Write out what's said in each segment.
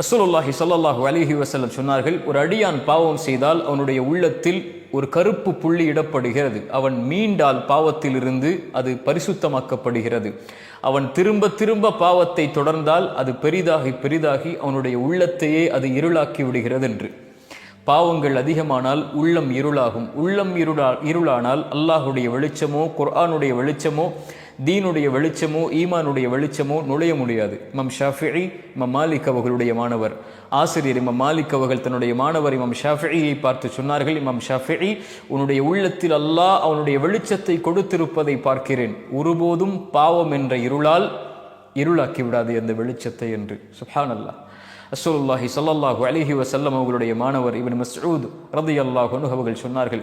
ரசூலுல்லாஹி ஸல்லல்லாஹு அலைஹி வஸல்லம் சொன்னார்கள், ஒரு அடியான் பாவம் செய்தால் அவனுடைய உள்ளத்தில் ஒரு கருப்பு புள்ளி இடப்படுகிறது. அவன் மீண்டால் பாவத்திலிருந்து அது பரிசுத்தமாக்கப்படுகிறது. அவன் திரும்ப திரும்ப பாவத்தை தொடர்ந்தால் அது பெரிதாகி பெரிதாகி அவனுடைய உள்ளத்தையே அது இருளாக்கி விடுகிறது என்று. பாவங்கள் அதிகமானால் உள்ளம் இருளாகும். உள்ளம் இருளானால் அல்லாஹுடைய வெளிச்சமோ, குர்ஆனுடைய வெளிச்சமோ, தீனுடைய வெளிச்சமோ, ஈமானுடைய வெளிச்சமோ நுழைய முடியாது. இமாம் ஷாஃபிஈ, இமாம் மாலிக் அவர்களுடைய மாணவர் ஆசிரியர் இமாம் மாலிக் அவர்கள் தன்னுடைய மாணவர் இமாம் ஷாஃபிஈயை பார்த்து சொன்னார்கள், இமாம் ஷாஃபிஈ, உன்னுடைய உள்ளத்தில் அல்லாஹ் அவனுடைய வெளிச்சத்தை கொடுத்திருப்பதை பார்க்கிறேன். ஒருபோதும் பாவம் என்ற இருளால் இருளாக்கி விடாது அந்த வெளிச்சத்தை என்று. சுப்ஹானல்லாஹ். ரசூலுல்லாஹி ஸல்லல்லாஹு அலைஹி வஸல்லம் அவர்களுடைய மாணவர் இப்னு மஸ்ஊத் ரலியல்லாஹு அன்ஹு அவர்கள் சொன்னார்கள்,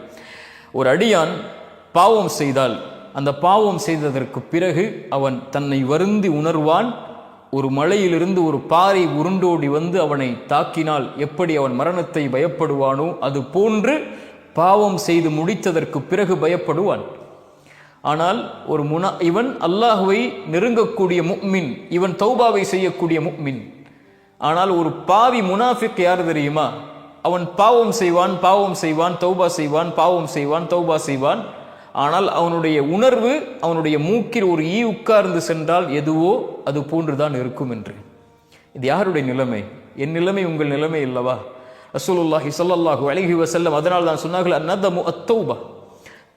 ஒரு அடியான் பாவம் செய்தால் அந்த பாவம் செய்ததற்கு பிறகு அவன் தன்னை வருந்தி உணர்வான். ஒரு மலையிலிருந்து ஒரு பாறை உருண்டோடி வந்து அவனை தாக்கினால் எப்படி அவன் மரணத்தை பயப்படுவானோ அது போன்று பாவம் செய்து முடித்ததற்கு பிறகு பயப்படுவான். ஆனால் இவன் அல்லாஹுவை நெருங்கக்கூடிய முஃமின், இவன் தௌபாவை செய்யக்கூடிய முஃமின். ஆனால் ஒரு பாவி முனாஃபிக் யார் தெரியுமா? அவன் பாவம் செய்வான், பாவம் செய்வான், தௌபா செய்வான், பாவம் செய்வான், தௌபா செய்வான். ஆனால் அவனுடைய உணர்வு, அவனுடைய மூக்கில் ஒரு ஈ உட்கார்ந்து சென்றால் எதுவோ அது போன்றுதான் இருக்கும் என்று. இது யாருடைய நிலைமை? என் நிலைமை உங்கள் நிலைமை இல்லவா? ரசூலுல்லாஹி ஸல்லல்லாஹு அலைஹி வஸல்லம் அதனால் தான் சொன்னார்கள், அந்நதமு அத்தௌபா,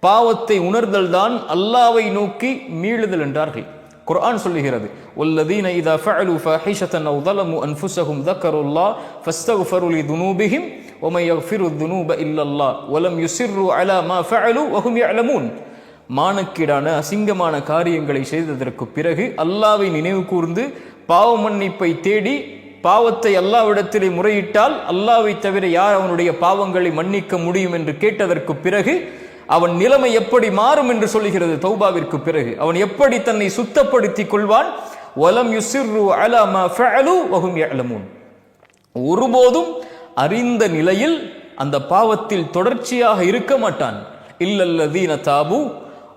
பாவத்தை உணர்தல் தான் அல்லாஹ்வை நோக்கி மீளுதல் என்றார்கள். குர்ஆன் சொல்லுகிறது, வல்லதீன இதா ஃபஅலு ஃபாஹிஷத்தன் அவ் ஸலமு அன்ஃபுஸஹும் ذكروا فاستغفروا لذنوبهم ومن يغفر الذنوب الا الله ولم يصروا على ما فعلوا وهم يعلمون. மானக்கீடான அசிங்கமான காரியங்களை செய்ததற்கு பிறகு அல்லாஹ்வை நினைவு கூர்ந்து பாவ மன்னிப்பை தேடி பாவத்தை அல்லாஹ்விடத்திலே முறையிட்டால் அல்லாஹ்வை தவிர யார் அவனுடைய பாவங்களை மன்னிக்க முடியும் என்று கேட்டதற்கு பிறகு அவன் நிலைமை எப்படி மாறும் என்று சொல்லுகிறது. தௌபாவிற்கு பிறகு அவன் எப்படி தன்னை சுத்தப்படுத்திக் கொள்வான்? வலம் யுசிர்ரு அலா மா ஃபஅலு வஹும் யஅலமூன். ஒருபோதும் அறிந்த நிலையில் அந்த பாவத்தில் தொடர்ச்சியாக இருக்க மாட்டான். இல்லல்லதீன தாபு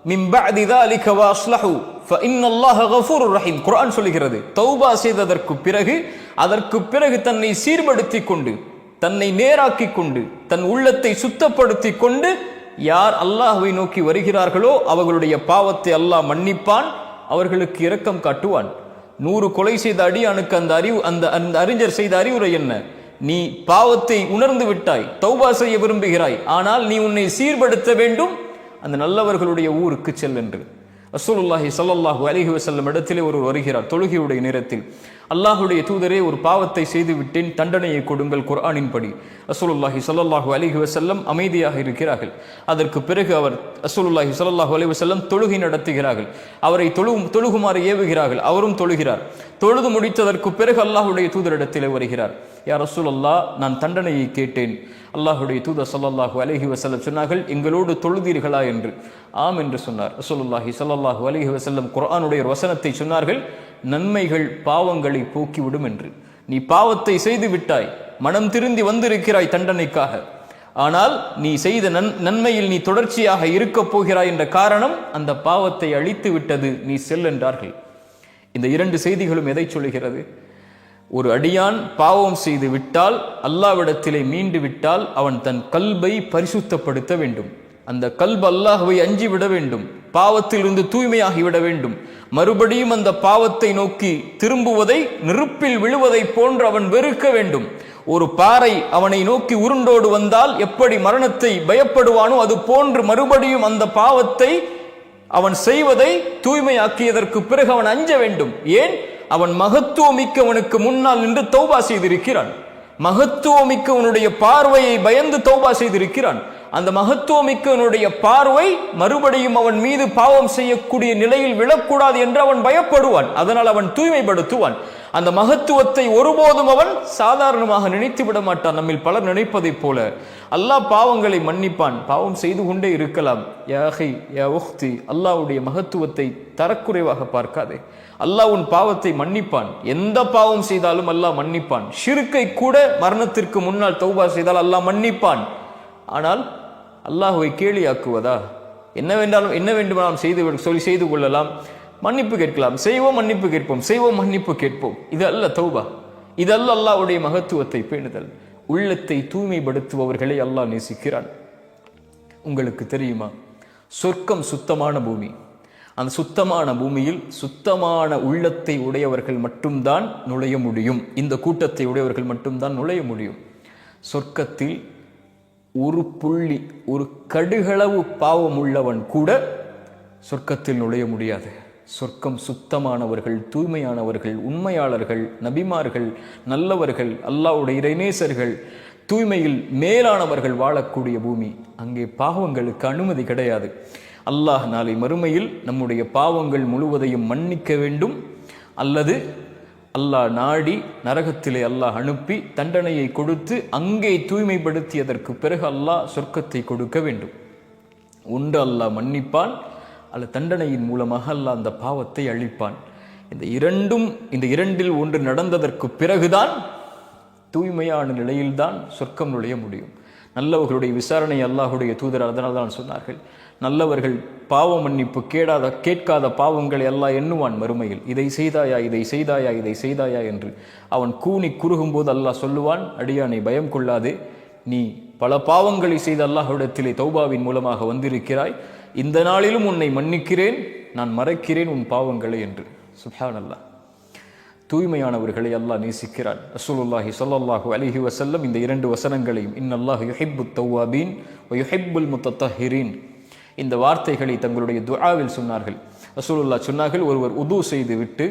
மின் பஅதி ذلك வஅஸ்லஹு ஃபஇன்னல்லாஹ கஃபூருர் ரஹீம். குர்ஆன் சொல்லுகிறது, தௌபா செய்ததற்கு பிறகு அதற்கு பிறகு தன்னை சீர்படுத்திக் கொண்டு, தன்னை நேராக்கிக் கொண்டு, தன் உள்ளத்தை சுத்தப்படுத்திக் கொண்டு யார் அல்லாஹ்வை நோக்கி வருகிறார்களோ அவர்களுடைய பாவத்தை அல்லாஹ் மன்னிப்பான், அவர்களுக்கு இரக்கம் காட்டுவான். 100 கொலை செய்த அடியானுக்கு அந்த அறிஞர் செய்த அறிவுரை என்ன? நீ பாவத்தை உணர்ந்து விட்டாய், தௌபா செய்ய விரும்புகிறாய், ஆனால் நீ உன்னை சீர்படுத்த வேண்டும், அந்த நல்லவர்களுடைய ஊருக்கு செல் என்று. ரசூலுல்லாஹி ஸல்லல்லாஹு அலைஹி வஸல்லம் இடத்திலே ஒருவர் வருகிறார் தொழுகையுடைய நேரத்தில். அல்லாஹுடைய தூதரே, ஒரு பாவத்தை செய்து விட்டேன், தண்டனையை கொடுங்கள் குர்ஆனின் படி. ரசூலுல்லாஹி ஸல்லல்லாஹு அலைஹி வஸல்லம் அமைதியாக இருக்கிறார்கள். அதற்கு பிறகு அவர் ரசூலுல்லாஹி ஸல்லல்லாஹு அலைஹி வஸல்லம் தொழுகை நடத்துகிறார்கள். அவரை தொழுகுமாறு ஏவுகிறார்கள். அவரும் தொழுகிறார். தொழுது முடித்ததற்கு பிறகு அல்லாஹுடைய தூதரிடத்திலே வருகிறார். யா ரசூலல்லாஹ், நான் தண்டனையை கேட்டேன். அல்லாஹுடைய தூதர் ஸல்லல்லாஹு அலைஹி வஸல்லம் சொன்னார்கள், எங்களோடு தொழுதீர்களா என்று. ஆம் என்று சொன்னார். ரசூலுல்லாஹி ஸல்லல்லாஹு அலைஹி வஸல்லம் குர்ஆனுடைய ஒரு வசனத்தை சொன்னார்கள், நன்மைகள் பாவங்களை போக்கிவிடும் என்று. நீ பாவத்தை செய்து விட்டாய், மனம் திருந்தி வந்திருக்கிறாய் தண்டனைக்காக, ஆனால் நீ செய்த நன்மையில் நீ தொடர்ச்சியாக இருக்க போகிறாய் என்ற காரணம் அந்த பாவத்தை அழித்து விட்டது, நீ செல் என்றார்கள். இந்த 2 செய்திகளும் எதை சொல்லுகிறது? ஒரு அடியான் பாவம் செய்து விட்டால், அல்லாஹ்விடத்திலே மீண்டு விட்டால், அவன் தன் கல்பை பரிசுத்தப்படுத்த வேண்டும். அந்த கல்பு அல்லாஹ்வை அஞ்சி விட வேண்டும், பாவத்திலிருந்து தூய்மையாகி விட வேண்டும். மறுபடியும் அந்த பாவத்தை நோக்கி திரும்புவதை, நெருப்பில் விழுவதை போன்று அவன் வெறுக்க வேண்டும். ஒரு பாறை அவனை நோக்கி உருண்டோடு வந்தால் எப்படி மரணத்தை பயப்படுவானோ அது போன்று மறுபடியும் அந்த பாவத்தை அவன் செய்வதை தூய்மையாக்கியதற்கு பிறகு அவன் அஞ்ச வேண்டும். ஏன்? அவன் மகத்துவமிக்கவனுக்கு முன்னால் நின்று தௌபா செய்திருக்கிறான். மகத்துவமிக்கவனுடைய பார்வையை பயந்து தௌபா செய்திருக்கிறான். அந்த மகத்துவமிக்கவனுடைய பார்வை மறுபடியும் அவன் மீது பாவம் செய்யக்கூடிய நிலையில் விழக்கூடாது என்று அவன் பயப்படுவான். அதனால் அவன் தூய்மைப்படுத்துவான். அந்த மகத்துவத்தை ஒருபோதும் அவன் சாதாரணமாக நினைத்து விட மாட்டான். நம்மில் பலர் நினைப்பதைப் போல அல்லாஹ் பாவங்களை மன்னிப்பான், பாவம் செய்து கொண்டே இருக்கலாம். யா அஹி யா உக்தி, அல்லாஹ்வுடைய மகத்துவத்தை தரக்குறைவாக பார்க்காதே. அல்லாஹ் உன் பாவத்தை மன்னிப்பான். எந்த பாவம் செய்தாலும் அல்லாஹ் மன்னிப்பான். ஷிர்க்கை கூட மரணத்திற்கு முன்னால் தௌபா செய்தால் அல்லாஹ் மன்னிப்பான். ஆனால் அல்லாஹ்வை கேலியாக்குவதா? என்ன வேண்டுமானாலும் செய்து கொள்ளலாம், மன்னிப்பு கேட்கலாம், செய்வோம் மன்னிப்பு கேட்போம், செய்வோம் மன்னிப்பு கேட்போம். இது அல்ல தௌபா. இதல்ல அல்லாஹ்வுடைய மகத்துவத்தை பேணுதல். உள்ளத்தை தூய்மைப்படுத்துபவர்களை அல்லாஹ் நேசிக்கிறான். உங்களுக்கு தெரியுமா, சொர்க்கம் சுத்தமான பூமி. அந்த சுத்தமான பூமியில் சுத்தமான உள்ளத்தை உடையவர்கள் மட்டும்தான் நுழைய முடியும். இந்த கூட்டத்தை உடையவர்கள் மட்டும்தான் நுழைய முடியும். சொர்க்கத்தில் ஒரு புள்ளி, ஒரு கடுகளவு பாவம் உள்ளவன் கூட சொர்க்கத்தில் நுழைய முடியாது. சொர்க்கம் சுத்தமானவர்கள், தூய்மையானவர்கள், உண்மையாளர்கள், நபிமார்கள், நல்லவர்கள், அல்லாஹ்வுடைய இறைநேசர்கள், தூய்மையில் மேலானவர்கள் வாழக்கூடிய பூமி. அங்கே பாவங்களுக்கு அனுமதி கிடையாது. அல்லாஹ் நாளை மறுமையில் நம்முடைய பாவங்கள் முழுவதையும் மன்னிக்க வேண்டும், அல்லது அல்லாஹ் நாடி நரகத்திலே அல்லாஹ் அனுப்பி தண்டனையை கொடுத்து அங்கே தூய்மைப்படுத்தியதற்கு பிறகு அல்லாஹ் சொர்க்கத்தை கொடுக்க வேண்டும். ஒன்று அல்லாஹ் மன்னிப்பான், அல்ல தண்டனையின் மூலமாக அல்லாஹ் அந்த பாவத்தை அழிப்பான். இந்த இரண்டில் ஒன்று நடந்ததற்கு பிறகுதான் தூய்மையான நிலையில்தான் சொர்க்கம் நுழைய முடியும். நல்லவர்களுடைய விசாரணை அல்லாஹுடைய தூதர் அதனால் தான் சொன்னார்கள், நல்லவர்கள் பாவ மன்னிப்பு கேட்காத பாவங்களை அல்லாஹ் எண்ணுவான் மறுமையில். இதை செய்தாயா, இதை செய்தாயா, இதை செய்தாயா என்று. அவன் கூனி குறுகும் போது அல்லாஹ் சொல்லுவான், அடியானை பயம் கொள்ளாதே, நீ பல பாவங்களை செய்த அல்லாஹ்விடத்திலே தௌபாவின் மூலமாக வந்திருக்கிறாய், இந்த நாளிலும் உன்னை மன்னிக்கிறேன், நான் மறைக்கிறேன் உன் பாவங்களை என்று. சுப்ஹானல்லாஹ். தூய்மையானவர்களை அல்லாஹ் நேசிக்கிறான். ரசூலுல்லாஹி ஸல்லல்லாஹு அலைஹி வஸல்லம் இந்த இரண்டு வசனங்களையும், இன்னல்லாஹு யுஹிப்புத் தவ்வாபீன் வ யுஹிப்புல் முத்தத்தஹிரீன், இந்த வார்த்தைகளை தங்களுடைய துஆவில் சொன்னார்கள். ரசூலுல்லாஹ் சொன்னார்கள், ஒருவர் உது செய்து விட்டு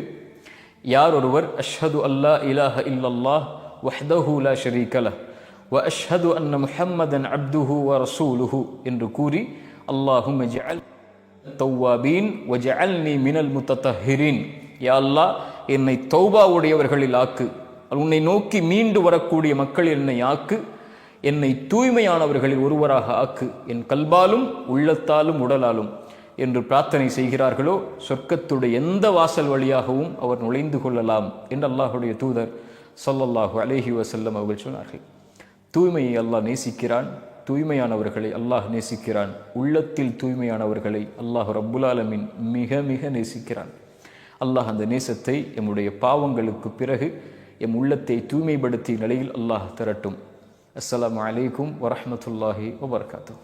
யார் ஒருவர் அஷ்ஹது அல்லா இலாஹ இல்லல்லாஹ் வஹ்தஹு லா ஷரீக லஹ் வ அஷ்ஹது அன்ன முஹம்மதன் அப்துஹு வ ரசூலுஹு என்று கூறி, அல்லாஹும்ம ஜஅல் தவ்வாபீன் வ ஜஅல்னி மினல் முத்தத்தஹிரீன், யா அல்லாஹ் என்னை தௌபா உடையவர்களில் ஆக்கு, உன்னை நோக்கி மீண்டு வரக்கூடிய மக்கள் என்னை ஆக்கு, என்னை தூய்மையானவர்களில் ஒருவராக ஆக்கு, என் கல்பாலும் உள்ளத்தாலும் உடலாலும் என்று பிரார்த்தனை செய்கிறார்களோ சொர்க்கத்துடைய எந்த வாசல் வழியாகவும் அவர் நுழைந்து கொள்ளலாம் என்று அல்லாஹுடைய தூதர் ஸல்லல்லாஹு அலைஹி வஸல்லம் அவர்கள் சொன்னார்கள். தூய்மையை அல்லாஹ் நேசிக்கிறான், தூய்மையானவர்களை அல்லாஹ் நேசிக்கிறான். உள்ளத்தில் தூய்மையானவர்களை அல்லாஹ் ரப்புல் ஆலமீன் மிக மிக நேசிக்கிறான். அல்லாஹ் அந்த நேசத்தை எம்முடைய பாவங்களுக்கு பிறகு எம் உள்ளத்தை தூய்மைப்படுத்திய நிலையில் அல்லாஹ் தரட்டும். அஸ்ஸலாமு அலைக்கும் வரஹ்மத்துல்லாஹி வபரகாத்துஹு.